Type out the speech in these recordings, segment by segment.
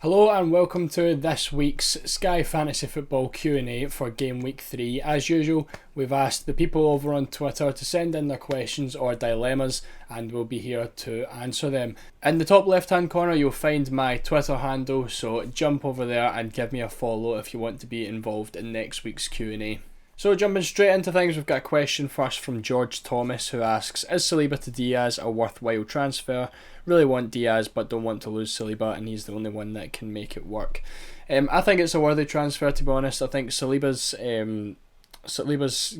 Hello and welcome to this week's Sky Fantasy Football Q&A for Game Week 3. As usual, we've asked the people over on Twitter to send in their questions or dilemmas and we'll be here to answer them. In the top left hand corner you'll find my Twitter handle, so jump over there and give me a follow if you want to be involved in next week's Q&A. So jumping straight into things, we've got a question first from George Thomas who asks, is Saliba to Diaz a worthwhile transfer? Really want Diaz but don't want to lose Saliba and he's the only one that can make it work. I think it's a worthy transfer, to be honest. I think Saliba's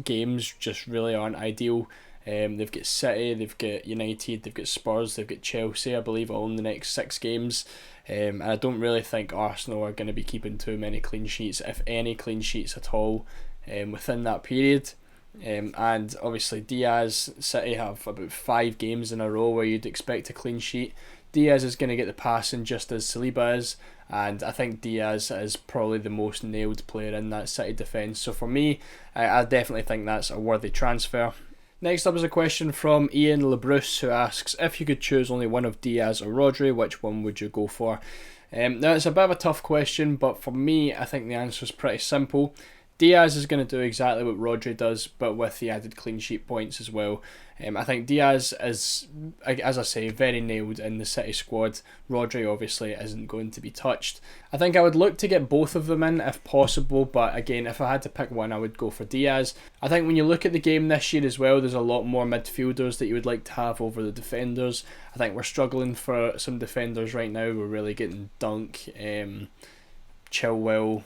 games just really aren't ideal. They've got City, they've got United, they've got Spurs, they've got Chelsea, I believe, all in the next 6 games. And I don't really think Arsenal are going to be keeping too many clean sheets, if any clean sheets at all, within that period. And obviously Diaz, City have about 5 games in a row where you'd expect a clean sheet. Diaz is going to get the passing just as Saliba is, and I think Diaz is probably the most nailed player in that City defence. So for me, I definitely think that's a worthy transfer. Next up is a question from Ian LeBruce who asks, if you could choose only one of Diaz or Rodri, which one would you go for? Now it's a bit of a tough question, but for me I think the answer is pretty simple. Diaz is going to do exactly what Rodri does, but with the added clean sheet points as well. I think Diaz is, as I say, very nailed in the City squad. Rodri obviously isn't going to be touched. I think I would look to get both of them in if possible, but again, if I had to pick one, I would go for Diaz. I think when you look at the game this year as well, there's a lot more midfielders that you would like to have over the defenders. I think we're struggling for some defenders right now. We're really getting Dunk, Chilwell.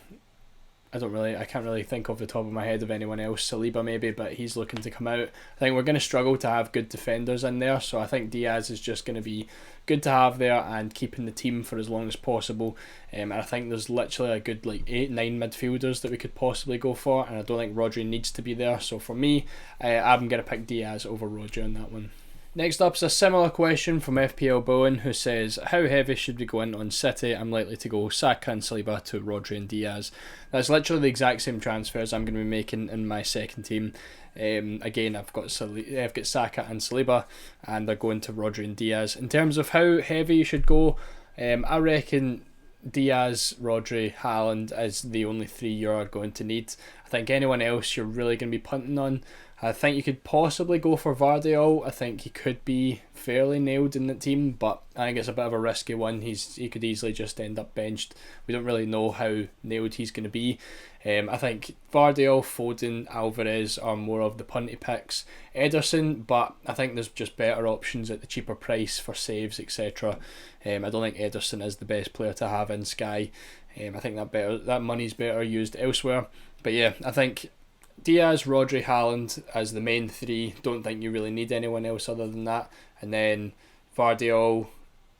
I can't really think off the top of my head of anyone else. Saliba maybe, but he's looking to come out. I think we're going to struggle to have good defenders in there, so I think Diaz is just going to be good to have there and keeping the team for as long as possible. And I think there's literally a good 8-9 midfielders that we could possibly go for, and I don't think Rodri needs to be there. So for me, I'm going to pick Diaz over Rodri on that one. Next up is a similar question from FPL Bowen who says, how heavy should we go in on City? I'm likely to go Saka and Saliba to Rodri and Diaz. That's literally the exact same transfers I'm going to be making in my second team. Again, I've got Saka and Saliba and they're going to Rodri and Diaz. In terms of how heavy you should go, I reckon Diaz, Rodri, Haaland is the only 3 you're going to need. I think anyone else you're really going to be punting on. I think you could possibly go for Vardiol. I think he could be fairly nailed in the team, but I think it's a bit of a risky one. He could easily just end up benched. We don't really know how nailed he's going to be. I think Vardiol, Foden, Alvarez are more of the punty picks. Ederson, but I think there's just better options at the cheaper price for saves, etc. I don't think Ederson is the best player to have in Sky. I think that money's better used elsewhere. But yeah, I think Diaz, Rodri, Haaland as the main 3. Don't think you really need anyone else other than that. And then Vardiol,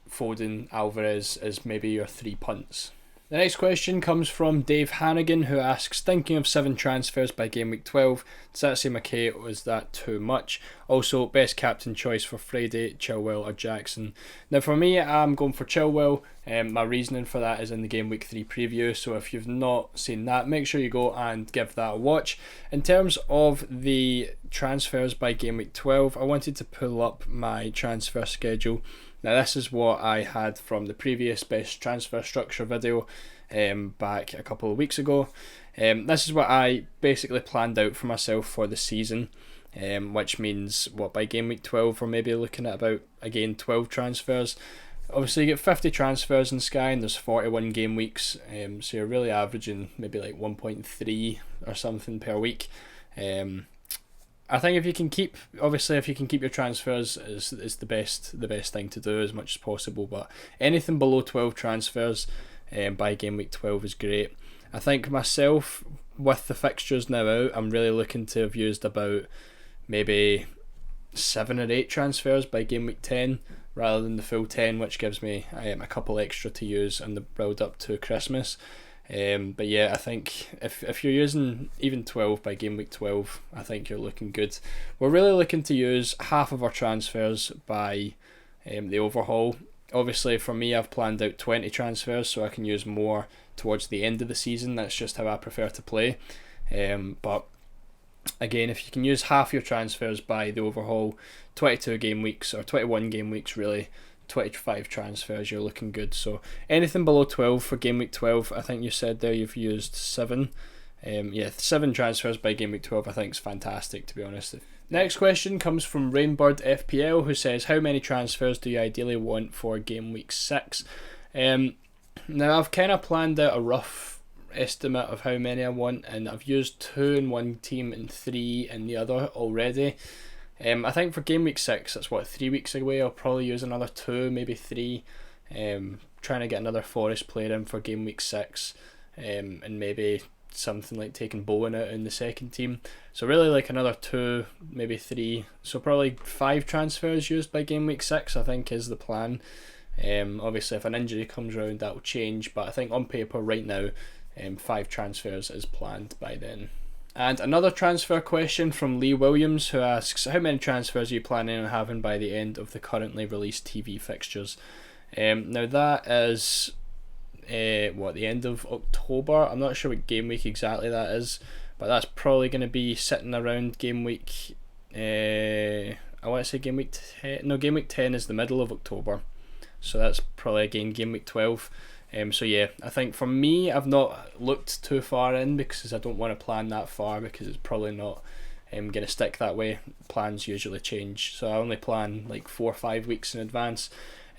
Foden, Alvarez is maybe your 3 punts. The next question comes from Dave Hannigan who asks, thinking of 7 transfers by game week 12, does that seem okay or is that too much? Also, best captain choice for Friday, Chilwell or Jackson? Now for me, I'm going for Chilwell. My reasoning for that is in the game week 3 preview, so if you've not seen that, make sure you go and give that a watch. In terms of the transfers by game week 12, I wanted to pull up my transfer schedule. Now this is what I had from the previous best transfer structure video back a couple of weeks ago. This is what I basically planned out for myself for the season, which means by game week 12 we're maybe looking at about, again, 12 transfers. Obviously you get 50 transfers in Sky and there's 41 game weeks, so you're really averaging maybe 1.3 or something per week. I think if you can keep your transfers is the best thing to do as much as possible, but anything below 12 transfers by game week 12 is great. I think myself, with the fixtures now out, I'm really looking to have used about maybe 7 or 8 transfers by game week 10 rather than the full 10, which gives me a couple extra to use in the build up to Christmas. But yeah, I think if you're using even 12 by game week 12, I think you're looking good. We're really looking to use half of our transfers by the overhaul. Obviously for me, I've planned out 20 transfers so I can use more towards the end of the season. That's just how I prefer to play. But again, if you can use half your transfers by the overhaul, 22 game weeks or 21 game weeks really, 25 transfers, you're looking good. So anything below 12 for game week 12, I think you said there you've used 7. 7 transfers by game week 12 I think is fantastic, to be honest. Next question comes from Rainbird FPL, who says, how many transfers do you ideally want for game week 6? Now I've kind of planned out a rough estimate of how many I want, and I've used 2 in one team and 3 in the other already. I think for game week 6, that's 3 weeks away. I'll probably use another 2, maybe 3, trying to get another Forest player in for game week 6, and maybe something like taking Bowen out in the second team. So really like another 2, maybe 3, so probably 5 transfers used by game week 6 I think is the plan. Obviously if an injury comes around that will change, but I think on paper right now 5 transfers is planned by then. And another transfer question from Lee Williams, who asks, how many transfers are you planning on having by the end of the currently released TV fixtures? Now that is the end of October. I'm not sure what game week exactly that is, but that's probably going to be sitting around game week I want to say game week 10. No, game week 10 is the middle of October, so that's probably again game week 12. So yeah, I think for me, I've not looked too far in because I don't want to plan that far, because it's probably not going to stick that way. Plans usually change, so I only plan like 4 or 5 weeks in advance.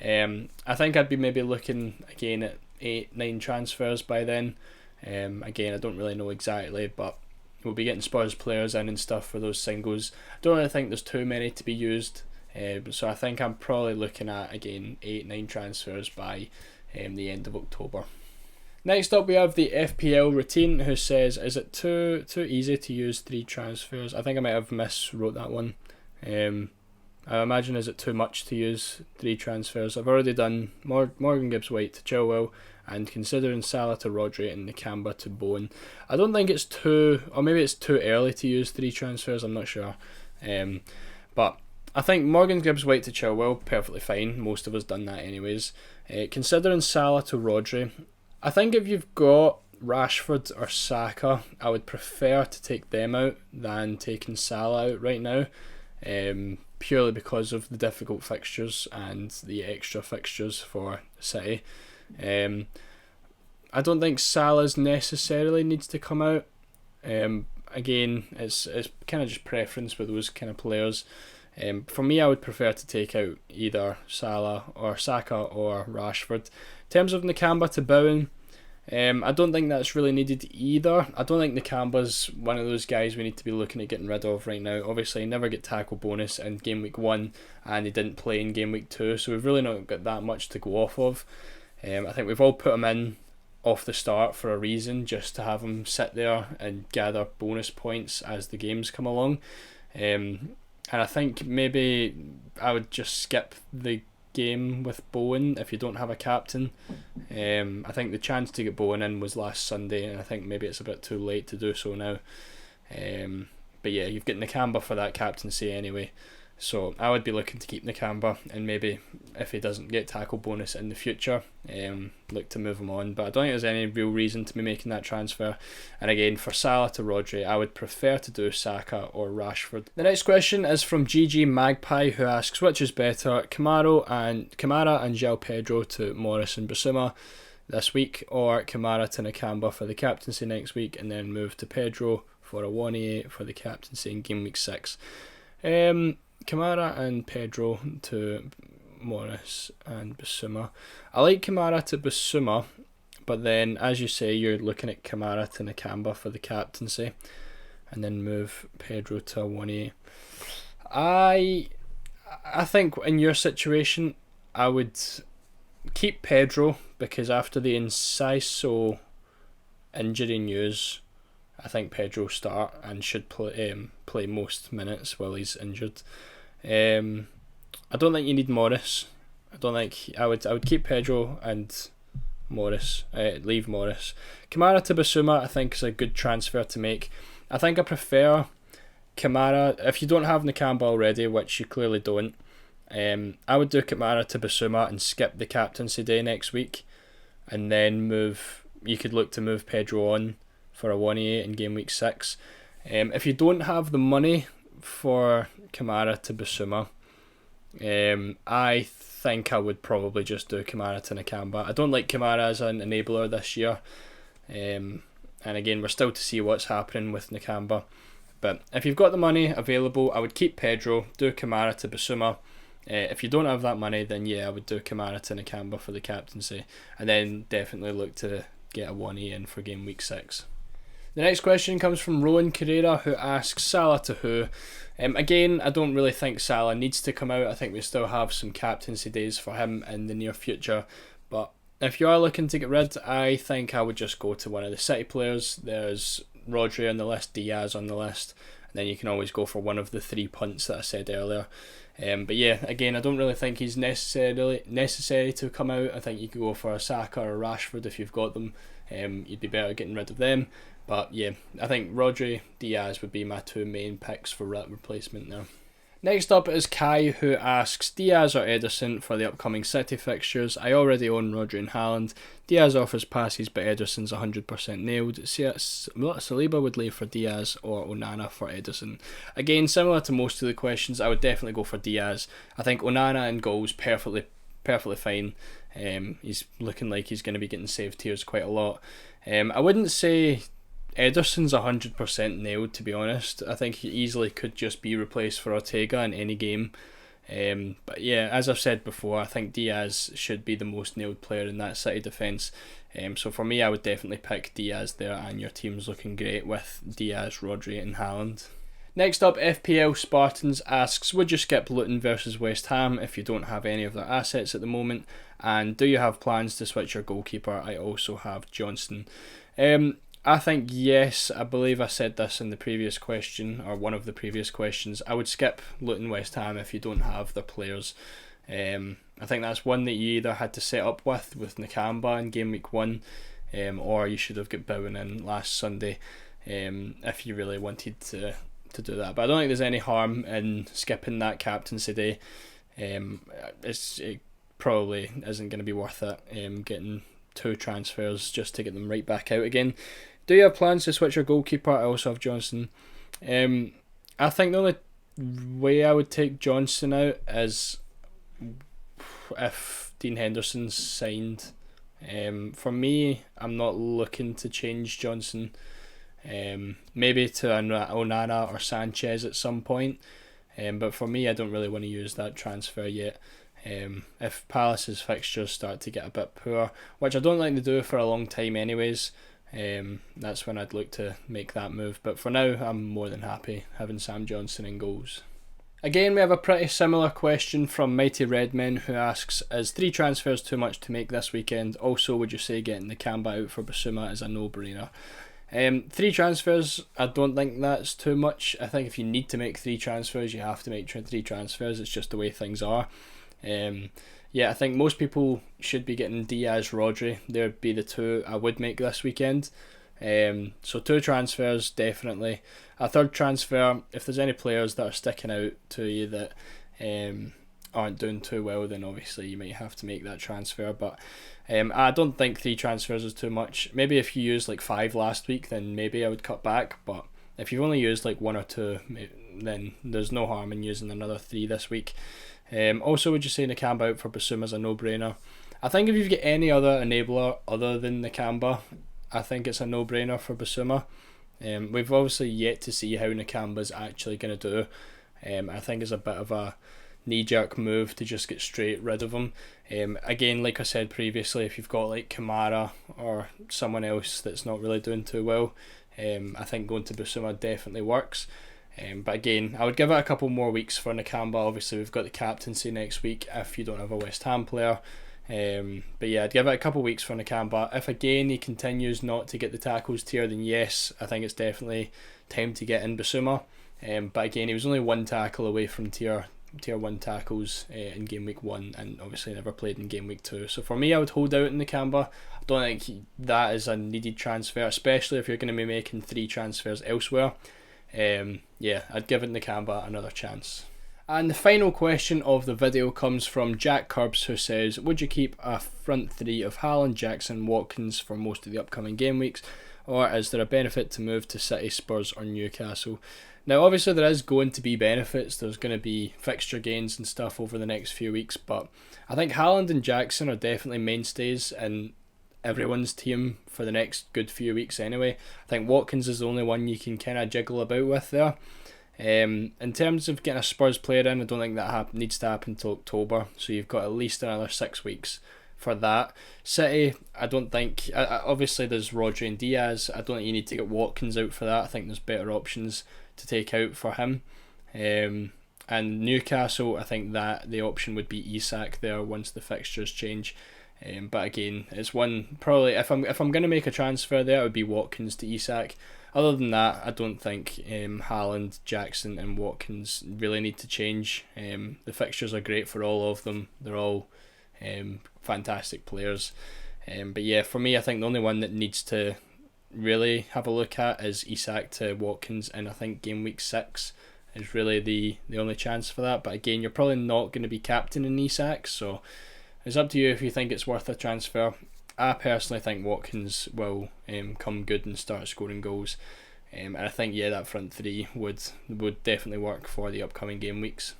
I think I'd be maybe looking again at 8-9 transfers by then. Again, I don't really know exactly, but we'll be getting Spurs players in and stuff for those singles. I don't really think there's too many to be used, so I think I'm probably looking at again 8-9 transfers by the end of October. Next up we have the FPL routine, who says, is it too easy to use 3 transfers? I think I might have miswrote that one. I imagine, is it too much to use 3 transfers? I've already done Morgan Gibbs-White to Chilwell, and considering Salah to Rodri and Nakamba to Bowen. I don't think it's too, or maybe it's too early to use 3 transfers, I'm not sure. But I think Morgan Gibbs-White to Chilwell, perfectly fine. Most of us done that anyways. Considering Salah to Rodri, I think if you've got Rashford or Saka, I would prefer to take them out than taking Salah out right now, purely because of the difficult fixtures and the extra fixtures for City. I don't think Salah's necessarily needs to come out. Again, it's kind of just preference with those kind of players. For me, I would prefer to take out either Salah or Saka or Rashford. In terms of Nakamba to Bowen, I don't think that's really needed either. I don't think Nakamba's one of those guys we need to be looking at getting rid of right now. Obviously, he never get tackle bonus in game week 1, and he didn't play in game week 2, so we've really not got that much to go off of. I think we've all put him in off the start for a reason, just to have him sit there and gather bonus points as the games come along. And I think maybe I would just skip the game with Bowen if you don't have a captain. I think the chance to get Bowen in was last Sunday, and I think maybe it's a bit too late to do so now. But yeah, you've got Nakamba for that captaincy anyway, so I would be looking to keep Nakamba, and maybe if he doesn't get tackle bonus in the future, look to move him on. But I don't think there's any real reason to be making that transfer. And again, for Salah to Rodri, I would prefer to do Saka or Rashford. The next question is from GG Magpie, who asks, which is better, Kamara and João Pedro to Morris and Bissouma this week, or Kamara to Nakamba for the captaincy next week, and then move to Pedro for a 1-8 for the captaincy in game week 6. Kamara and Pedro to Morris and Bissouma. I like Kamara to Bissouma, but then, as you say, you're looking at Kamara to Nakamba for the captaincy, and then move Pedro to a 1-8. I think in your situation, I would keep Pedro, because after the Enciso injury news, I think Pedro will start and should play most minutes while he's injured. I don't think you need Morris. I would keep Pedro and Morris. Leave Morris. Kamara to Bissouma, I think, is a good transfer to make. I think I prefer Kamara if you don't have Nakamba already, which you clearly don't. I would do Kamara to Bissouma and skip the captaincy day next week, and then you could look to move Pedro on for a 1-8 in game week 6. If you don't have the money for Kamara to Bissouma, I think I would probably just do Kamara to Nakamba. I don't like Kamara as an enabler this year. And again, we're still to see what's happening with Nakamba. But if you've got the money available, I would keep Pedro, do Kamara to Basuma. If you don't have that money, then yeah, I would do Kamara to Nakamba for the captaincy. And then definitely look to get a 1E in for game week 6. The next question comes from Rowan Carrera, who asks Salah to who? Again, I don't really think Salah needs to come out. I think we still have some captaincy days for him in the near future. But if you are looking to get rid, I think I would just go to one of the City players. There's Rodri on the list, Diaz on the list, and then you can always go for one of the 3 punts that I said earlier. But yeah, again, I don't really think he's necessary to come out. I think you could go for a Saka or a Rashford if you've got them. You'd be better getting rid of them. But yeah, I think Rodri, Diaz would be my 2 main picks for replacement there. Next up is Kai, who asks Diaz or Ederson for the upcoming City fixtures. I already own Rodri and Haaland. Diaz offers passes, but Ederson's 100% nailed. Saliba would leave for Diaz or Onana for Ederson. Again, similar to most of the questions, I would definitely go for Diaz. I think Onana in goals perfectly fine. He's looking like he's going to be getting saved tiers quite a lot. I wouldn't say Ederson's 100% nailed, to be honest. I think he easily could just be replaced for Ortega in any game. But yeah, as I've said before, I think Diaz should be the most nailed player in that City defence. So for me, I would definitely pick Diaz there, and your team's looking great with Diaz, Rodri and Haaland. Next up, FPL Spartans asks, would you skip Luton versus West Ham if you don't have any of their assets at the moment? And do you have plans to switch your goalkeeper? I also have Johnson. I think yes. I believe I said this in the previous question, or one of the previous questions. I would skip Luton West Ham if you don't have the players. I think that's one that you either had to set up with Nakamba in game week 1, or you should have got Bowen in last Sunday if you really wanted to do that. But I don't think there's any harm in skipping that captaincy day. It probably isn't going to be worth it, getting 2 transfers just to get them right back out again. Do you have plans to switch your goalkeeper? I also have Johnson. I think the only way I would take Johnson out is if Dean Henderson's signed. For me, I'm not looking to change Johnson. Maybe to Onana or Sanchez at some point. But for me, I don't really want to use that transfer yet. If Palace's fixtures start to get a bit poor, which I don't like to do for a long time anyways, that's when I'd look to make that move. But for now, I'm more than happy having Sam Johnson in goals. Again, we have a pretty similar question from Mighty Redmen, who asks, is 3 transfers too much to make this weekend? Also, would you say getting the Kamba out for Basuma is a no-brainer? 3 transfers, I don't think that's too much. I think if you need to make 3 transfers, you have to make 3 transfers. It's just the way things are. I think most people should be getting Diaz, Rodri. There'd be the 2 I would make this weekend. So 2 transfers, definitely. A 3rd transfer, if there's any players that are sticking out to you that aren't doing too well, then obviously you might have to make that transfer. But I don't think 3 transfers is too much. Maybe if you used like 5 last week, then maybe I would cut back. But if you've only used like 1 or 2, then there's no harm in using another 3 this week. Also, would you say Nakamba out for Basuma is a no-brainer? I think if you've got any other enabler other than Nakamba, I think it's a no-brainer for Basuma. We've obviously yet to see how Nakamba's actually going to do. I think it's a bit of a knee-jerk move to just get straight rid of him. Again, like I said previously, if you've got like Kamara or someone else that's not really doing too well, I think going to Basuma definitely works. But again, I would give it a couple more weeks for Nakamba. Obviously, we've got the captaincy next week if you don't have a West Ham player. But yeah, I'd give it a couple weeks for Nakamba. If again he continues not to get the tackles tier, then yes, I think it's definitely time to get in Basuma. But again, he was only 1 tackle away from tier 1 tackles in game week 1, and obviously never played in game week 2. So for me, I would hold out in Nakamba. I don't think that is a needed transfer, especially if you're going to be making 3 transfers elsewhere. I'd give it Nakamba another chance. And the final question of the video comes from Jack Curbs, who says, would you keep a front three of Haaland, Jackson, Watkins for most of the upcoming game weeks, or is there a benefit to move to City, Spurs or Newcastle? Now obviously there is going to be benefits, there's going to be fixture gains and stuff over the next few weeks, but I think Haaland and Jackson are definitely mainstays in everyone's team for the next good few weeks anyway. I think Watkins is the only one you can kind of jiggle about with there. In terms of getting a Spurs player in, I don't think that needs to happen until October, so you've got at least another 6 weeks for that. City, I don't think, obviously there's Rodri and Diaz, I don't think you need to get Watkins out for that. I think there's better options to take out for him. And Newcastle, I think that the option would be Isak there once the fixtures change. But again, it's one, probably if I'm going to make a transfer there, it would be Watkins to Isak. Other than that, I don't think Haaland, Jackson and Watkins really need to change. The fixtures are great for all of them. They're all fantastic players. But yeah, for me, I think the only one that needs to really have a look at is Isak to Watkins, and I think game week 6 is really the only chance for that. But again, you're probably not going to be captaining Isak, so it's up to you if you think it's worth a transfer. I personally think Watkins will come good and start scoring goals, and I think that front three would definitely work for the upcoming game weeks.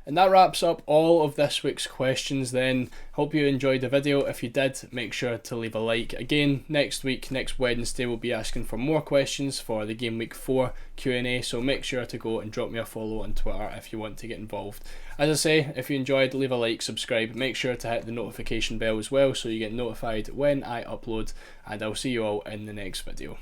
And that wraps up all of this week's questions then. Hope you enjoyed the video. If you did, make sure to leave a like. Again, next Wednesday, we'll be asking for more questions for the Game Week 4 Q&A, so make sure to go and drop me a follow on Twitter if you want to get involved. As I say, if you enjoyed, leave a like, subscribe, make sure to hit the notification bell as well so you get notified when I upload, and I'll see you all in the next video.